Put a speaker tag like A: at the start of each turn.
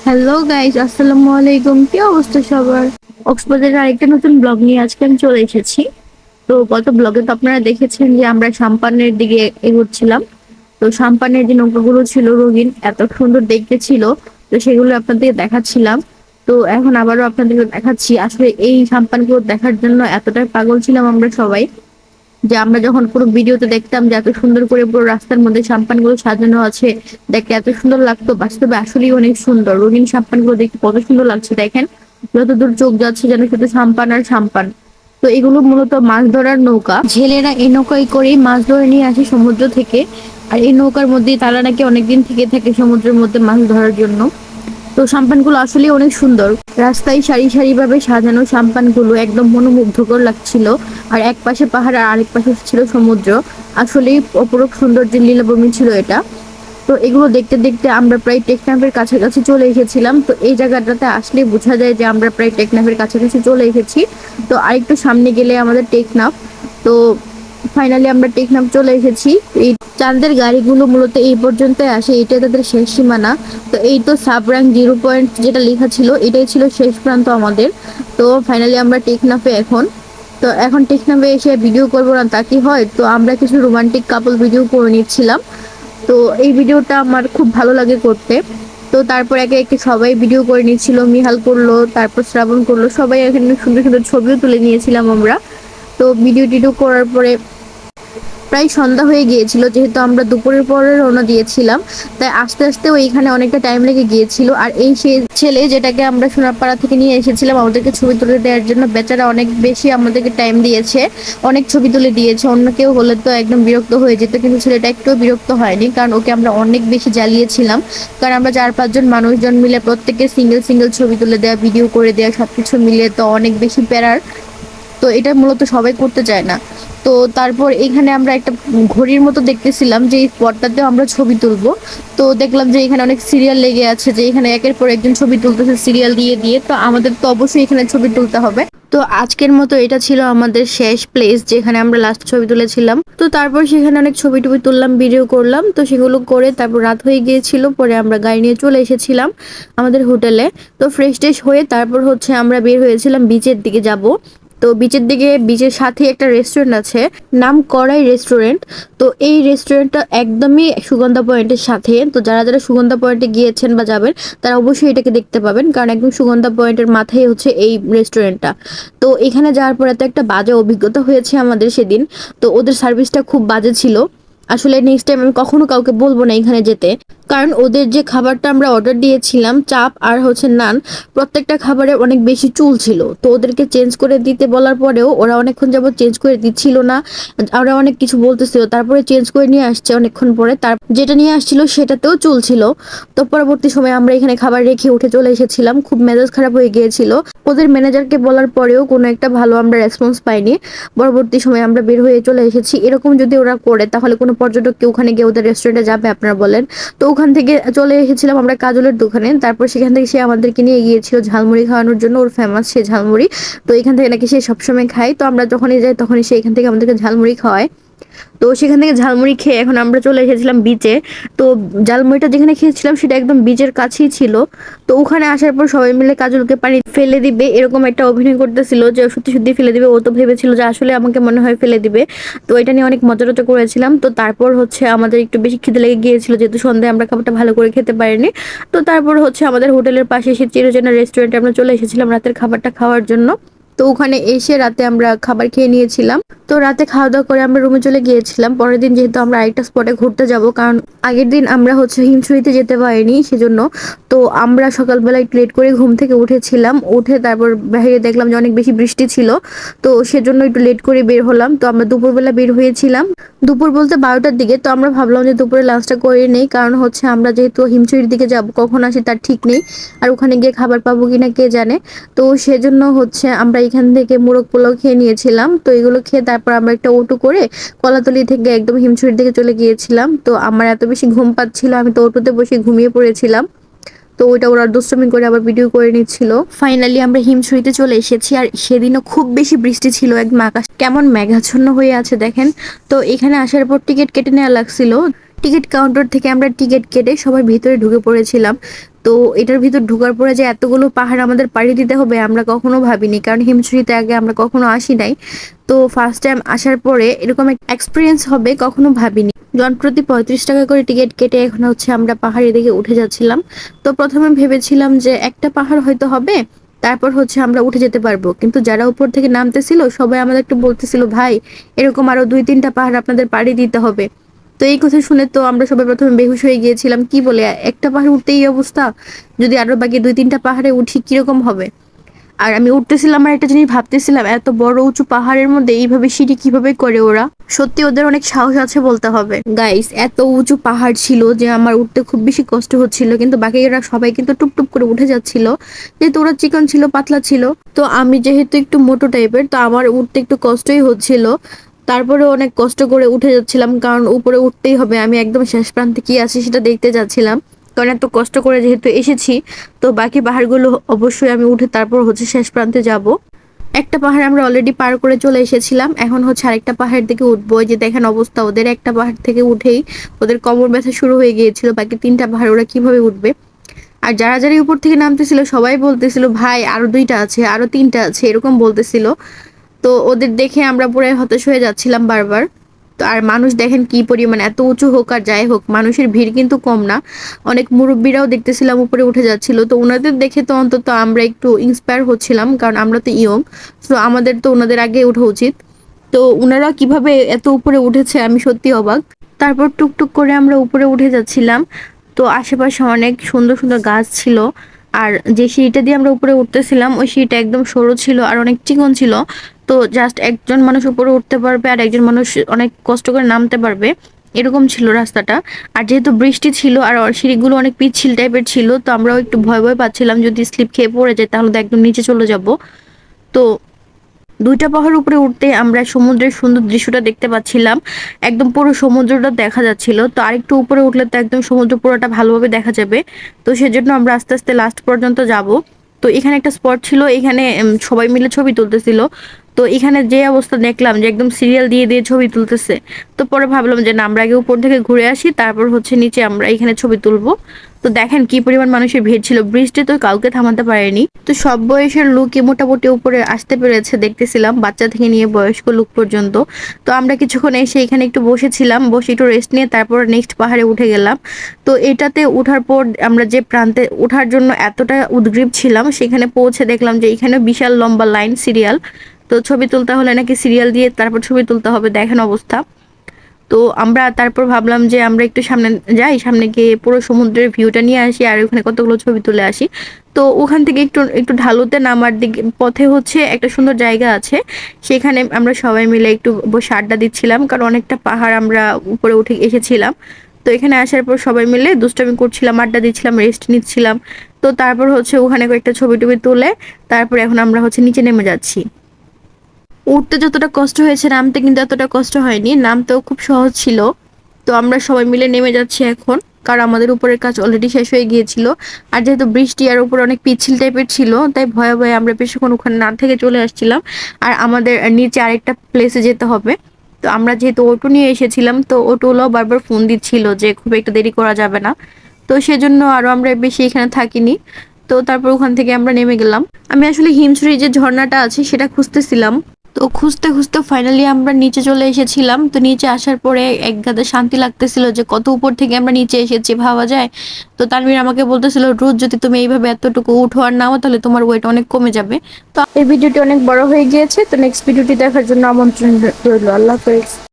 A: Hello guys, আসসালামু আলাইকুম। কি অবস্থা সবার? কক্সবাজারের আরেকটা নতুন ব্লগ নিয়ে আজকে আমি চলে এসেছি। তো গত ব্লগে তো আপনারা দেখেছেন যে আমরা সাম্পানের দিকে এগোচ্ছিলাম। তো সাম্পানের যে নৌকাগুলো ছিল রঙিন, এত সুন্দর দেখতে ছিল। তো সেগুলো আপনাদের দেখাচ্ছিলাম। তো এখন আবারও আপনাদেরকে দেখাচ্ছি। আসলে এই সাম্পানগুলো দেখার জন্য এতটাই পাগল ছিলাম আমরা সবাই, যে আমরা যখন পুরো ভিডিওতে দেখতাম যে এত সুন্দর করে পুরো রাস্তার মধ্যে সাম্পান গুলো সাজানো আছে, দেখতে এত সুন্দর লাগতো। বাস্তবে আসলেই অনেক সুন্দর। রঙিন সাম্পান গুলো দেখতে কত সুন্দর লাগছে দেখেন। যতদূর চোখ যাচ্ছে যেন শুধু সাম্পান আর সাম্পান। তো এগুলো মূলত মাছ ধরার নৌকা। জেলেরা এই নৌকায় করেই মাছ ধরে নিয়ে আসে সমুদ্র থেকে। আর এই নৌকার মধ্যে তারা নাকি অনেকদিন থেকে থাকে সমুদ্রের মধ্যে মাছ ধরার জন্য। তো সাম্পানগুলো আসলে অনেক সুন্দর। রাস্তায় সারি সারি ভাবে সাজানো সাম্পানগুলো একদম মনোমুগ্ধকর লাগছিল। আর এক পাশে পাহাড় আর আরেক পাশে ছিল সমুদ্র। আসলেই অপরূপ সৌন্দর্যের লীলাভূমি ছিল এটা। তো এগুলো দেখতে দেখতে আমরা প্রায় টেকনাফের কাছাকাছি চলে এসেছিলাম। তো এই জায়গাটাতে আসলে বোঝা যায় যে আমরা প্রায় টেকনাফের কাছাকাছি চলে এসেছি। তো আরেকটু সামনে গেলে আমাদের টেকনাফ। তো ফাইনালি আমরা টেকনাফ চলে এসেছি। এই চাঁদের গাড়িগুলো মূলত এই পর্যন্ত আসে, এটা তাদের শেষ সীমানা। তো এই তো সাবরাং 0 পয়েন্ট যেটা লেখা ছিল, এটাই ছিল শেষ প্রান্ত আমাদের। তো ফাইনালি আমরা টেকনাফে এখন। তো এখন টেকনাফে এসে ভিডিও করবো না তা কি হয়, তো আমরা কিছু রোমান্টিক কাপল ভিডিও করে নিচ্ছিলাম। তো এই ভিডিওটা আমার খুব ভালো লাগে করতে। তো তারপর একে একে সবাই ভিডিও করে নিচ্ছিল। মিহাল করলো, তারপর শ্রাবণ করলো, সবাই এখানে সুন্দর সুন্দর ছবিও তুলে নিয়েছিলাম আমরা। তো ভিডিও টিডিও করার পরে প্রায় সন্ধ্যা হয়ে গিয়েছিল, যেহেতু আমরা দুপুরের পরে রওনা দিয়েছিলাম। তাই আস্তে আস্তে ওইখানে অনেকটা টাইম লেগে গিয়েছিল। আর এই সেই ছেলে যেটাকে আমরা সোনারপাড়া থেকে নিয়ে এসেছিলাম আমাদেরকে ছবি তুলে দেওয়ার জন্য, বেচারা অনেক বেশি আমাদেরকে টাইম দিয়েছে, অনেক ছবি তুলে দিয়েছে। অন্য কেউ হলে তো একদম বিরক্ত হয়ে যেত, কিন্তু ছেলেটা একটু বিরক্ত হয়নি, কারণ ওকে আমরা অনেক বেশি জ্বালিয়েছিলাম। কারণ আমরা 4-5 জন মানুষজন মিলে প্রত্যেকে সিঙ্গেল সিঙ্গেল ছবি তুলে দেওয়া, ভিডিও করে দেওয়া, সবকিছু মিলিয়ে তো অনেক বেশি প্যারার। তো এটা মূলত সবাই করতে চায় না। তো তারপর এখানে আমরা একটা ঘড়ির মতো দেখতেছিলাম যে এই স্পটটাতেও আমরা ছবি তুলবো। তো দেখলাম যে এখানে অনেক সিরিয়াল লেগে আছে, যে এখানে একের পর একজন ছবি তুলতেছে সিরিয়াল দিয়ে দিয়ে। তো আমাদের তো অবশ্যই এখানে ছবি তুলতে হবে। তো আজকের মতো এটা ছিল আমাদের শেষ প্লেস, যেখানে আমরা লাস্ট ছবি তুলেছিলাম। তো তারপর সেখানে অনেক ছবি টবি তুললাম, ভিডিও করলাম। তো সেগুলো করে তারপর রাত হয়ে গিয়েছিল, পরে আমরা গাড়ি নিয়ে চলে এসেছিলাম আমাদের হোটেলে। তো ফ্রেশ ট্রেশ হয়ে তারপর হচ্ছে আমরা বের হয়েছিলাম বিচের দিকে যাব। তো বিচের দিকে, বিচের সাথে একটা রেস্টুরেন্ট আছে, নাম করাই রেস্টুরেন্ট। তো এই রেস্টুরেন্টটা একদমই সুগন্ধা পয়েন্টের সাথে। তো যারা যারা সুগন্ধা পয়েন্টে গিয়েছেন বা যাবেন, তারা অবশ্যই এটাকে দেখতে পাবেন, কারণ একদম সুগন্ধা পয়েন্টের মাথায় হচ্ছে এই রেস্টুরেন্টটা। তো এখানে যাওয়ার পর এত একটা বাজে অভিজ্ঞতা হয়েছে আমাদের সেদিন। তো ওদের সার্ভিসটা খুব বাজে ছিল। আসলে নেক্সট টাইম আমি কখনো কাউকে বলবো না এখানে যেতে। কারণ ওদের যে খাবারটা আমরা অর্ডার দিয়েছিলাম, চাপ আর হচ্ছে নান, প্রত্যেকটা খাবারে অনেক বেশি চুল ছিল। তো ওদেরকে চেঞ্জ করে দিতে বলার পরেও ওরা অনেকক্ষণ যাবত চেঞ্জ করে দিচ্ছিল না। ওরা অনেক কিছু বলতেছিল, তারপরে চেঞ্জ করে নিয়ে আসছে অনেকক্ষণ পরে। তার যেটা নিয়ে আসছিল সেটাতেও চুল ছিল। তো পরবর্তী সময় আমরা এখানে খাবার রেখে উঠে চলে এসেছিলাম, খুব মেজাজ খারাপ হয়ে গিয়েছিল। ওদের ম্যানেজারকে বলার পরেও কোনো একটা ভালো আমরা রেসপন্স পাইনি। পরবর্তী সময় আমরা বের হয়ে চলে এসেছি। এরকম যদি ওরা করে, তাহলে কোনো পর্যটক কি ওখানে গিয়ে ওদের রেস্টুরেন্টে যাবে আপনারা বলেন? তো ওখান থেকে চলে এসেছিলাম আমরা কাজলের দোকানে। তারপর সেখান থেকে সে আমাদেরকে নিয়ে গিয়েছিল ঝালমুড়ি খাওয়ানোর জন্য। ওর ফেমাস সে ঝালমুড়ি। তো এখান থেকে নাকি সে সবসময় খায়। তো আমরা যখনই যাই তখনই সে এখান থেকে আমাদেরকে ঝালমুড়ি খাওয়ায়। তো সেখান থেকে ঝালমুড়ি খেয়ে এখন আমরা চলে এসেছিলাম বিচে। তো ঝালমুড়িটা যেখানে খেয়েছিলাম সেটা একদম বিচের কাছেই ছিল। তো ওখানে আসার পর সবাই মিলে কাজলকে পানি ফেলে দিবে এরকম একটা অভিনয় করতেছিল, যে সত্যি সত্যি ফেলে দিবে। ও তো ভেবেছিল যে আসলে আমাকে মনে হয় ফেলে দিবে। তো এটা নিয়ে অনেক মজা টজা করেছিলাম। তো তারপর হচ্ছে আমাদের একটু বেশি খিদে লেগে গিয়েছিল, যেহেতু সন্ধ্যায় আমরা খাবারটা ভালো করে খেতে পারিনি। তো তারপর হচ্ছে আমাদের হোটেলের পাশে এসে চিরচেনা রেস্টুরেন্টে আমরা চলে এসেছিলাম রাতের খাবারটা খাওয়ার জন্য। তো ওখানে এসে রাতে আমরা খাবার খেয়ে নিয়েছিলাম। তো রাতে খাওয়া দাওয়া করে আমরা রুমে চলে গিয়েছিলাম। পরের দিন যেহেতু আমরা আরেকটা স্পটে ঘুরতে যাব, কারণ আগের দিন আমরা হচ্ছে হিমছড়িতে যেতে পারিনি সেজন্য। তো আমরা সকালবেলা একটু লেট করে ঘুম থেকে উঠেছিলাম, উঠে তারপর বাইরে দেখলাম যে অনেক বেশি বৃষ্টি ছিল। তো সেজন্য একটু লেট করে বের হলাম। তো আমরা দুপুরবেলা বের হয়েছিলাম, দুপুর বলতে 12টার দিকে। তো আমরা ভাবলাম যে দুপুরে লাঞ্চটা করে নেই, কারণ হচ্ছে আমরা যেহেতু হিমছড়ির দিকে যাব, কখন আসি তার ঠিক নেই। আর ওখানে গিয়ে খাবার পাবো কিনা কে জানে। তো সেজন্য হচ্ছে আমরা এখান থেকে মোরগ পোলাও খেয়ে নিয়েছিলাম। তো এগুলো খেয়ে তারপর আমরা একটা অটো করে কলাতলি থেকে একদম হিমছড়ির দিকে চলে গিয়েছিলাম। তো আমার এত বেশি ঘুম পাচ্ছিল, আমি তো অটোতে বসে ঘুমিয়ে পড়েছিলাম। তো ওইটা ওরা দুষ্টুমি করে আবার ভিডিও করে নিচ্ছিল। ফাইনালি আমরা হিমছড়িতে চলে এসেছি। আর সেদিনও খুব বেশি বৃষ্টি ছিল, একদম আকাশ কেমন মেঘাচ্ছন্ন হয়ে আছে দেখেন। তো এখানে আসার পর টিকিট কেটে নেওয়া লাগছিল। টিকিট কাউন্টার থেকে আমরা টিকিট কেটে সবাই ভিতরে ঢুকে পড়েছিলাম। তো তো এটার ভিতর ঢোকার পরে যে এতগুলো পাহাড় আমাদের পাড়ি দিতে হবে আমরা কখনো ভাবিনি, কারণ হিমছড়িতে আগে আমরা কখনো আসি নাই। তো ফার্স্ট টাইম আসার পরে এরকম এক্সপিরিয়েন্স হবে কখনো ভাবিনি। জনপ্রতি 35 টাকা করে টিকিট কেটে এখন হচ্ছে আমরা পাহাড়ের দিকে উঠে যাচ্ছিলাম। তো প্রথমে ভেবেছিলাম যে একটা পাহাড় হয়তো হবে, তারপর হচ্ছে আমরা উঠে যেতে পারবো, কিন্তু যারা উপর থেকে নামতেছিল সবাই আমাদের একটু বলতেছিল, ভাই এরকম আরো 2-3টা পাহাড় আপনাদের পাড়ি দিতে হবে। তো এই কথা শুনে তো আমরা সবাই প্রথমে বেহুশ হয়ে গিয়েছিলাম, কি বলে একটা পাহাড় উঠতে এই অবস্থা, যদি আরো বাকি 2-3টা পাহাড়ে উঠি কিরকম হবে। আর আমি উঠতেছিলাম আর একটা জিনিস ভাবতেছিলাম, এত বড় উঁচু পাহাড়ের মধ্যে এইভাবে সিঁড়ি কিভাবে করে ওরা, সত্যি ওদের অনেক সাহস আছে বলতে হবে। গাইস, এত উঁচু পাহাড় ছিল যে আমার উঠতে খুব বেশি কষ্ট হচ্ছিল, কিন্তু বাকিরা সবাই কিন্তু টুপটুপ করে উঠে যাচ্ছিল, যেহেতু ওরা চিকন ছিল, পাতলা ছিল। তো আমি যেহেতু একটু মোটো টাইপের, তো আমার উঠতে একটু কষ্টই হচ্ছিল। তারপরে অনেক কষ্ট করে উঠে যাচ্ছিলাম, কারণ উপরে উঠতেই হবে, আমি একদম শেষ প্রান্তে কি আছে সেটা দেখতে যাচ্ছিলাম। কারণ এত কষ্ট করে যেহেতু এসেছি, তো বাকি পাহাড়গুলো অবশ্যই আমি উঠে তারপর হচ্ছে শেষ প্রান্তে যাব। একটা পাহাড় আমরা অলরেডি পার করে চলে এসেছিলাম, এখন হচ্ছে আরেকটা পাহাড় থেকে উঠবো। এই যে দেখেন অবস্থা ওদের, একটা পাহাড় থেকে উঠেই ওদের কোমর ব্যথা শুরু হয়ে গিয়েছিল, বাকি 3টা পাহাড় ওরা কিভাবে উঠবে। আর যারা যারা উপর থেকে নামতেছিল সবাই বলতেছিল, ভাই আরো 2টা আছে, আরো 3টা আছে, এরকম বলতেছিল। তো ওদের দেখে আমরা পুরো হতাশ হয়ে যাচ্ছিলাম বারবার। তো আর মানুষ দেখেন কি পরিমাণ, এত উঁচু হোক আর যাই হোক মানুষের ভিড় কিন্তু কম না। অনেক মুরব্বীরাও দেখতেছিলাম উপরে উঠে যাচ্ছিল, তো ওনাদের দেখে তো অন্তত আমরা একটু ইন্সপায়ার হচ্ছিলাম, কারণ আমরা তো ইয়ং, তো আমাদের তো ওনাদের আগে ওঠা উচিত। তো ওনারা কিভাবে এত উপরে উঠেছে আমি সত্যি অবাক। তারপর টুকটুক করে আমরা উপরে উঠে যাচ্ছিলাম। তো আশেপাশে অনেক সুন্দর সুন্দর গাছ ছিল। আর যে সিঁড়িটা দিয়ে আমরা উপরে উঠতেছিলাম ওই সিঁড়িটা একদম সরু ছিল আর অনেক চিকন ছিল। তো জাস্ট একজন মানুষ উপরে উঠতে পারবে আর একজন মানুষ অনেক কষ্ট করে নামতে পারবে, এরকম ছিল রাস্তাটা। আর যেহেতু বৃষ্টি ছিল আর সিঁড়িগুলো অনেক পিচ্ছিল টাইপের ছিল, তো আমরাও একটু ভয় ভয় পাচ্ছিলাম, যদি স্লিপ খেয়ে পড়ে যায় তাহলে তো একদম নিচে চলে যাব। তো 2টা পাহাড় উপরে উঠতে আমরা সমুদ্রের সুন্দর দৃশ্যটা দেখতে পাচ্ছিলাম, একদম পুরো সমুদ্রটা দেখা যাচ্ছিল। তো আরেকটু উপরে উঠলে তো একদম সমুদ্র পুরোটা ভালোভাবে দেখা যাবে। তো সেজন্য আমরা আস্তে আস্তে লাস্ট পর্যন্ত যাব। তো এখানে একটা স্পট ছিল, এখানে সবাই মিলে ছবি তুলতেছিল। তো এখানে যে অবস্থা দেখলাম যে একদম সিরিয়াল দিয়ে দিয়ে ছবি তুলতেছে। তো পরে ভাবলাম যে না, আমরা আগে উপর থেকে ঘুরে আসি, তারপর হচ্ছে নিচে আমরা এখানে ছবি তুলবো। তো দেখেন কি পরিমাণ মানুষের ভিড় ছিল, বৃষ্টি তো কাউকে থামাতে পারেনি। তো সব বয়সের লোকই মোটামুটি উপরে আসতে পেরেছে দেখতেছিলাম, বাচ্চা থেকে নিয়ে বয়স্ক লোক পর্যন্ত। তো আমরা কিছুক্ষণ এসে এখানে একটু বসেছিলাম, বসে একটু রেস্ট নিয়ে তারপর নেক্সট পাহাড়ে উঠে গেলাম। তো এটাতে ওঠার পর আমরা যে প্রান্তে ওঠার জন্য এতটা উদগ্রীব ছিলাম, সেখানে পৌঁছে দেখলাম যে এখানে বিশাল লম্বা লাইন, সিরিয়াল। তো ছবি তুলতে হলে নাকি সিরিয়াল দিয়ে তারপর ছবি তুলতে হবে, দেখেন অবস্থা। তো আমরা তারপর ভাবলাম যে আমরা একটু সামনে যাই, সামনে গিয়ে পুরো সমুদ্রের ভিউটা নিয়ে আসি আর ওখানে কতগুলো ছবি তুলে আসি। তো ওখান থেকে একটু একটু ঢালুতে নামার দিকে পথে হচ্ছে একটা সুন্দর জায়গা আছে, সেখানে আমরা সবাই মিলে একটু বসে আড্ডা দিচ্ছিলাম, কারণ অনেকটা পাহাড় আমরা উপরে উঠে এসেছিলাম। তো এখানে আসার পর সবাই মিলে দুষ্টামি করছিলাম, আড্ডা দিচ্ছিলাম, রেস্ট নিচ্ছিলাম। তো তারপর হচ্ছে ওখানে কয়েকটা ছবি টবি তুলে তারপর এখন আমরা হচ্ছে নিচে নেমে যাচ্ছি। উঠতে যতটা কষ্ট হয়েছে নামতে কিন্তু এতটা কষ্ট হয়নি, নামতেও খুব সহজ ছিল। তো আমরা সবাই মিলে নেমে যাচ্ছি এখন, কারণ আমাদের উপরের কাজ অলরেডি শেষ হয়ে গিয়েছিল। আর যেহেতু বৃষ্টি আর উপরে অনেক পিচ্ছিল টাইপের ছিল, তাই ভয়ে ভয়ে আমরা বেশিক্ষণ ওখানে না থেকে চলে আসছিলাম। আর আমাদের নিচে আরেকটা প্লেসে যেতে হবে। তো আমরা যেহেতু অটো নিয়ে এসেছিলাম, তো অটোওয়ালাও বারবার ফোন দিচ্ছিল যে খুব একটা দেরি করা যাবে না। তো সেজন্য আরো আমরা বেশি এখানে থাকিনি। তো তারপর ওখান থেকে আমরা নেমে গেলাম। আমি আসলে হিমছড়ি যে ঝর্ণাটা আছে সেটা খুঁজতেছিলাম। তো খুঁজতে খুঁজতে ফাইনালি আমরা নিচে চলে এসেছিলাম। তো নিচে আসার পরে এক গাদা শান্তি লাগতেছিল যে কত উপর থেকে আমরা নিচে এসেছি ভাবা যায়। তো তানভীর আমাকে বলতেছিল, রোজ যদি তুমি এইভাবে এতটুকু উঠো আর নাও তাহলে তোমার ওয়েট অনেক কমে যাবে। তো এই ভিডিওটি অনেক বড় হয়ে গিয়েছে, তো নেক্সট ভিডিওটি দেখার জন্য আমন্ত্রণ রইল। আল্লাহ হাফেজ।